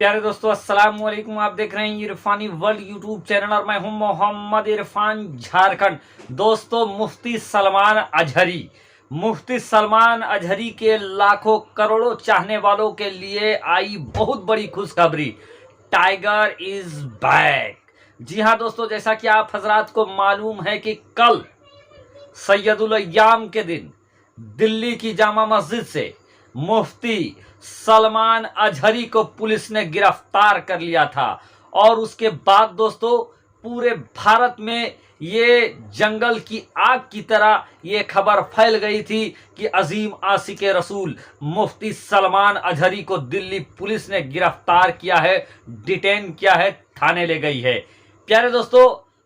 प्यारे दोस्तों, अस्सलाम वालेकुम। आप देख रहे हैं इरफानी वर्ल्ड यूट्यूब चैनल और मैं हूं मोहम्मद इरफान, झारखंड। दोस्तों, मुफ्ती सलमान अजहरी के लाखों करोड़ों चाहने वालों के लिए आई बहुत बड़ी खुशखबरी। Tiger is back. जी हां दोस्तों, जैसा कि आप हजरात को मालूम है कि कल सैयदुल अय्याम के दिन दिल्ली की जामा मस्जिद से मुफ्ती सलमान अजहरी को पुलिस ने गिरफ्तार कर लिया था। और उसके बाद दोस्तों, पूरे भारत में ये जंगल की आग की तरह ये खबर फैल गई थी कि अजीम आशिक रसूल मुफ्ती सलमान अजहरी को दिल्ली पुलिस ने गिरफ्तार किया है, डिटेन किया है, थाने ले गई है। प्यारे दोस्तों,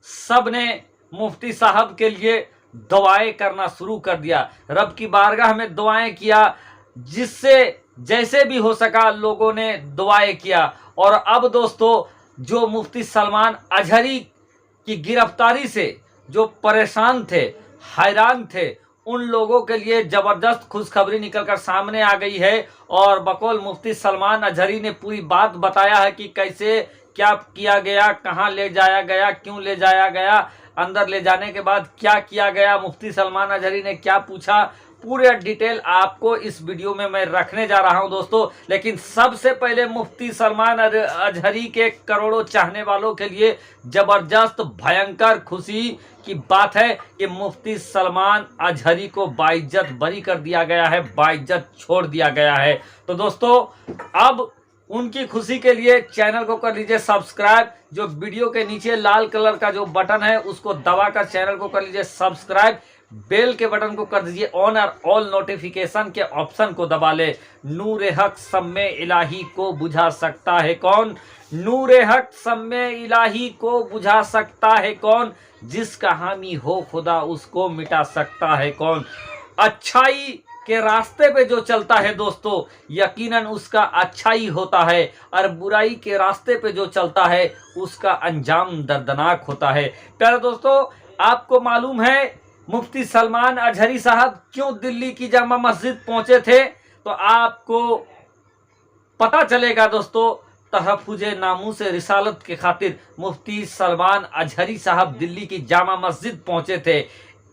सब ने मुफ्ती साहब के लिए दुआएं करना शुरू कर दिया, रब की बारगाह में दुआएं किया, जिससे जैसे भी हो सका लोगों ने दुआएं किया। और अब दोस्तों, जो मुफ्ती सलमान अजहरी की गिरफ्तारी से जो परेशान थे, हैरान थे, उन लोगों के लिए जबरदस्त खुशखबरी निकलकर सामने आ गई है। और बकौल मुफ्ती सलमान अजहरी ने पूरी बात बताया है कि कैसे क्या किया गया, कहां ले जाया गया, क्यों ले जाया गया, अंदर ले जाने के बाद क्या किया गया, मुफ्ती सलमान अजहरी ने क्या पूछा, पूरे डिटेल आपको इस वीडियो में मैं रखने जा रहा हूं दोस्तों। लेकिन सबसे पहले मुफ्ती सलमान अजहरी के करोड़ों चाहने वालों के लिए जबरदस्त भयंकर खुशी की बात है कि मुफ्ती सलमान अजहरी को बाइज्जत बरी कर दिया गया है, बाइज्जत छोड़ दिया गया है। तो दोस्तों, अब उनकी खुशी के लिए चैनल को कर लीजिए सब्सक्राइब। जो वीडियो के नीचे लाल कलर का जो बटन है उसको दबाकर चैनल को कर लीजिए सब्सक्राइब। बेल के बटन को कर दीजिए ऑन और ऑल नोटिफिकेशन के ऑप्शन को दबा ले। नूरे हक सम्मे इलाही को बुझा सकता है कौन? नूरे हक सम्मे इलाही को बुझा सकता है कौन? जिसका हामी हो खुदा उसको मिटा सकता है कौन? अच्छाई के रास्ते पे जो चलता है दोस्तों, यकीनन उसका अच्छा ही होता है, और बुराई के रास्ते पे जो चलता है उसका अंजाम दर्दनाक होता है। प्यारे दोस्तों, आपको मालूम है मुफ्ती सलमान अजहरी साहब क्यों दिल्ली की जामा मस्जिद पहुंचे थे? तो आपको पता चलेगा दोस्तों। तहफ़्फ़ुज़े नामूस रिसालत के खातिर मुफ्ती सलमान अजहरी साहब दिल्ली की जामा मस्जिद पहुंचे थे।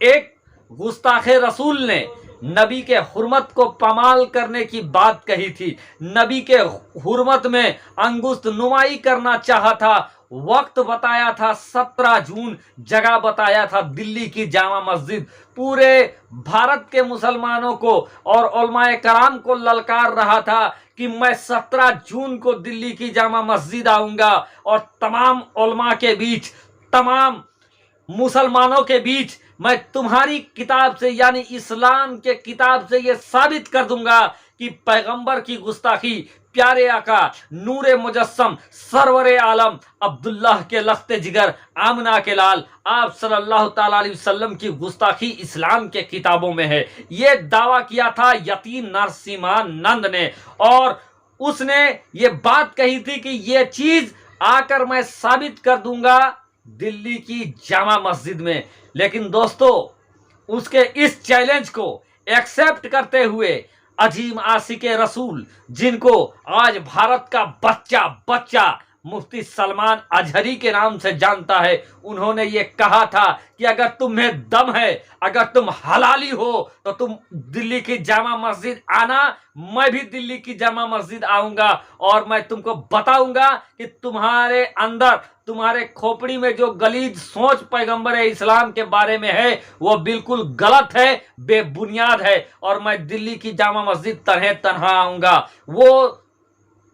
एक गुस्ताखे रसूल ने नबी के हुर्मत को पामाल करने की बात कही थी, नबी के हुर्मत में अंगुस्त नुमाई करना चाहा था, वक्त बताया था 17 जून, जगह बताया था दिल्ली की जामा मस्जिद। पूरे भारत के मुसलमानों को और उलमाए कराम को ललकार रहा था कि मैं 17 जून को दिल्ली की जामा मस्जिद आऊंगा और तमाम उलमा के बीच, तमाम मुसलमानों के बीच मैं तुम्हारी किताब से यानी इस्लाम के किताब से यह साबित कर दूंगा कि पैगंबर की गुस्ताखी, प्यारे आका नूरे मुजस्सम सरवरे आलम अब्दुल्लाह के लख्ते जिगर आमना के लाल आप सल्लल्लाहु ताला अलैहि वसल्लम की गुस्ताखी इस्लाम के किताबों में है। ये दावा किया था यतीम नरसिम्हानंद ने, और उसने ये बात कही थी कि ये चीज आकर मैं साबित कर दूंगा दिल्ली की जामा मस्जिद में। लेकिन दोस्तों, उसके इस चैलेंज को एक्सेप्ट करते हुए अजीम आशिके रसूल, जिनको आज भारत का बच्चा बच्चा मुफ्ती सलमान अजहरी के नाम से जानता है, उन्होंने ये कहा था कि अगर तुम्हें दम है, अगर तुम हलाली हो तो तुम दिल्ली की जामा मस्जिद आना, मैं भी दिल्ली की जामा मस्जिद आऊंगा और मैं तुमको बताऊंगा कि तुम्हारे अंदर, तुम्हारे खोपड़ी में जो गलीज सोच पैगंबर इस्लाम के बारे में है वो बिल्कुल गलत है, बेबुनियाद है, और मैं दिल्ली की जामा मस्जिद तन्हे तन्हा आऊंगा। वो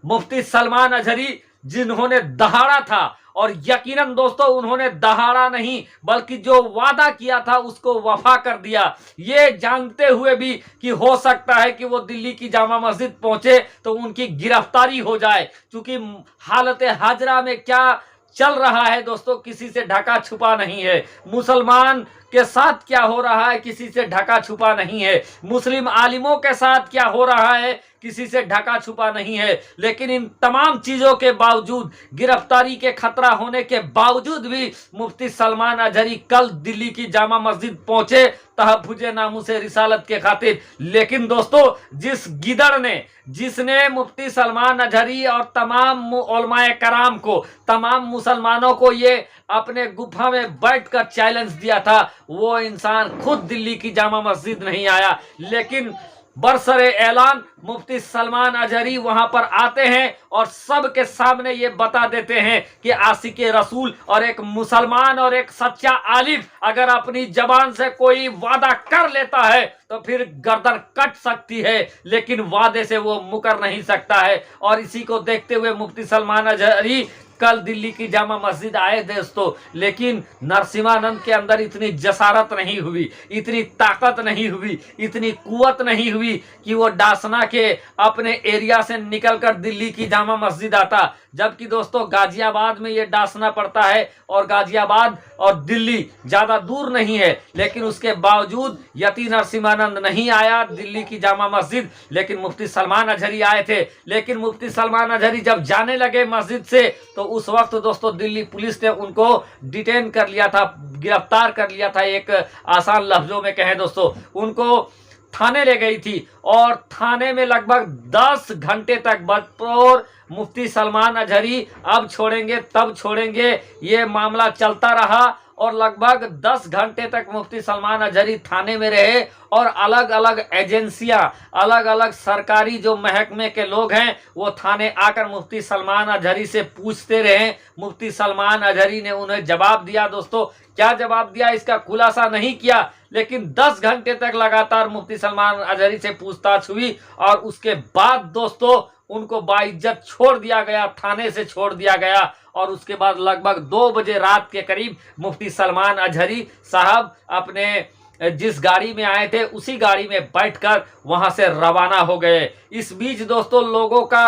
मुफ्ती सलमान अजहरी जिन्होंने दहाड़ा था, और यकीनन दोस्तों उन्होंने दहाड़ा नहीं बल्कि जो वादा किया था उसको वफा कर दिया, ये जानते हुए भी कि हो सकता है कि वो दिल्ली की जामा मस्जिद पहुंचे तो उनकी गिरफ्तारी हो जाए। क्योंकि हालत हाजरा में क्या चल रहा है दोस्तों, किसी से ढका छुपा नहीं है। मुसलमान के साथ क्या हो रहा है किसी से ढका छुपा नहीं है, मुस्लिम आलिमों के साथ क्या हो रहा है किसी से ढका छुपा नहीं है। लेकिन इन तमाम चीजों के बावजूद, गिरफ्तारी के खतरा होने के बावजूद भी मुफ्ती सलमान अजहरी कल दिल्ली की जामा मस्जिद पहुंचे तहफ्फुज़े नामूसे रिसालत के खातिर। लेकिन दोस्तों, जिस गिदड़ ने, जिसने मुफ्ती सलमान अजहरी और तमाम उलमाए कराम को, तमाम मुसलमानों को ये अपने गुफा में बैठकर चैलेंज दिया था, वो इंसान खुद दिल्ली की जामा मस्जिद नहीं आया। लेकिन बरसरे ऐलान मुफ्ती सलमान अजहरी वहां पर आते हैं और सबके सामने ये बता देते हैं कि आशिके रसूल और एक मुसलमान और एक सच्चा आलिम अगर अपनी जबान से कोई वादा कर लेता है तो फिर गर्दन कट सकती है, लेकिन वादे से वो मुकर नहीं सकता है। और इसी को देखते हुए मुफ्ती सलमान अजहरी कल दिल्ली की जामा मस्जिद आए दोस्तों। लेकिन नरसिम्हानंद के अंदर इतनी जसारत नहीं हुई, इतनी ताकत नहीं हुई, इतनी कुवत नहीं हुई कि वो डासना के अपने एरिया से निकलकर दिल्ली की जामा मस्जिद आता। जबकि दोस्तों गाजियाबाद में ये डासना पड़ता है और गाजियाबाद और दिल्ली ज्यादा दूर नहीं है, लेकिन उसके बावजूद यति नरसिम्हानंद नहीं आया दिल्ली की जामा मस्जिद, लेकिन मुफ्ती सलमान अजहरी आए थे। लेकिन मुफ्ती सलमान अजहरी जब जाने लगे मस्जिद से तो उस वक्त दोस्तों दिल्ली पुलिस ने उनको डिटेन कर लिया था, गिरफ्तार कर लिया था। एक आसान लफ्जों में कहें दोस्तों, उनको थाने ले गई थी और थाने में लगभग 10 घंटे तक बतौर मुफ्ती सलमान अजहरी अब छोड़ेंगे तब छोड़ेंगे ये मामला चलता रहा और लगभग 10 घंटे तक मुफ्ती सलमान अजहरी थाने में रहे और अलग अलग एजेंसियां, अलग अलग सरकारी जो महकमे के लोग हैं वो थाने आकर मुफ्ती सलमान अजहरी से पूछते रहे। मुफ्ती सलमान अजहरी ने उन्हें जवाब दिया। दोस्तों क्या जवाब दिया इसका खुलासा नहीं किया, लेकिन 10 घंटे तक लगातार मुफ्ती सलमान अजहरी से पूछताछ हुई और उसके बाद दोस्तों उनको बाइज्जत छोड़ दिया गया, थाने से छोड़ दिया गया। और उसके बाद लगभग 2 बजे रात के करीब मुफ्ती सलमान अजहरी साहब अपने जिस गाड़ी में आए थे उसी गाड़ी में बैठकर वहां से रवाना हो गए। इस बीच दोस्तों लोगों का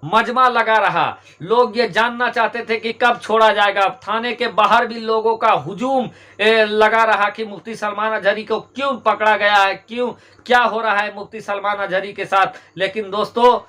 मजमा लगा रहा, लोग ये जानना चाहते थे कि कब छोड़ा जाएगा। थाने के बाहर भी लोगों का हुजूम लगा रहा कि मुफ्ती सलमान अजहरी को क्यों पकड़ा गया है, क्यों, क्या हो रहा है मुफ्ती सलमान अजहरी के साथ। लेकिन दोस्तों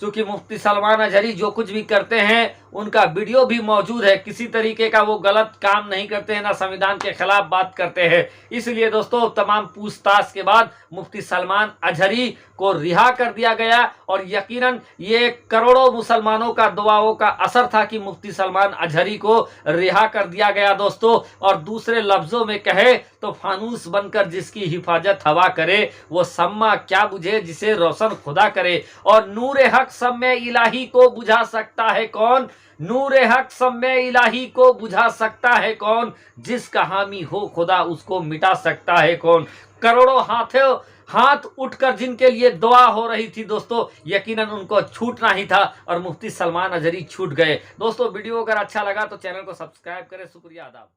चूंकि मुफ्ती सलमान अजहरी जो कुछ भी करते हैं उनका वीडियो भी मौजूद है, किसी तरीके का वो गलत काम नहीं करते हैं, ना संविधान के खिलाफ बात करते हैं। इसलिए दोस्तों तमाम पूछताछ के बाद मुफ्ती सलमान अजहरी को रिहा कर दिया गया और यकीनन ये करोड़ों मुसलमानों का दुआओं का असर था कि मुफ्ती सलमान अजहरी को रिहा कर दिया गया दोस्तों। और दूसरे लफ्जों में कहे तो फानूस बनकर जिसकी हिफाजत हवा करे वो सम्मा क्या बुझे जिसे रोशन खुदा करे। और नूर हक सम्मे इलाही को बुझा सकता है कौन, नूर हक सम्मे इलाही को बुझा सकता है कौन, जिसका हामी हो खुदा उसको मिटा सकता है कौन। करोड़ों हाथ उठकर जिनके लिए दुआ हो रही थी दोस्तों, यकीनन उनको छूटना ही था और मुफ्ती सलमान अजहरी छूट गए। दोस्तों वीडियो अगर अच्छा लगा तो चैनल को सब्सक्राइब करें। शुक्रिया, आदाब।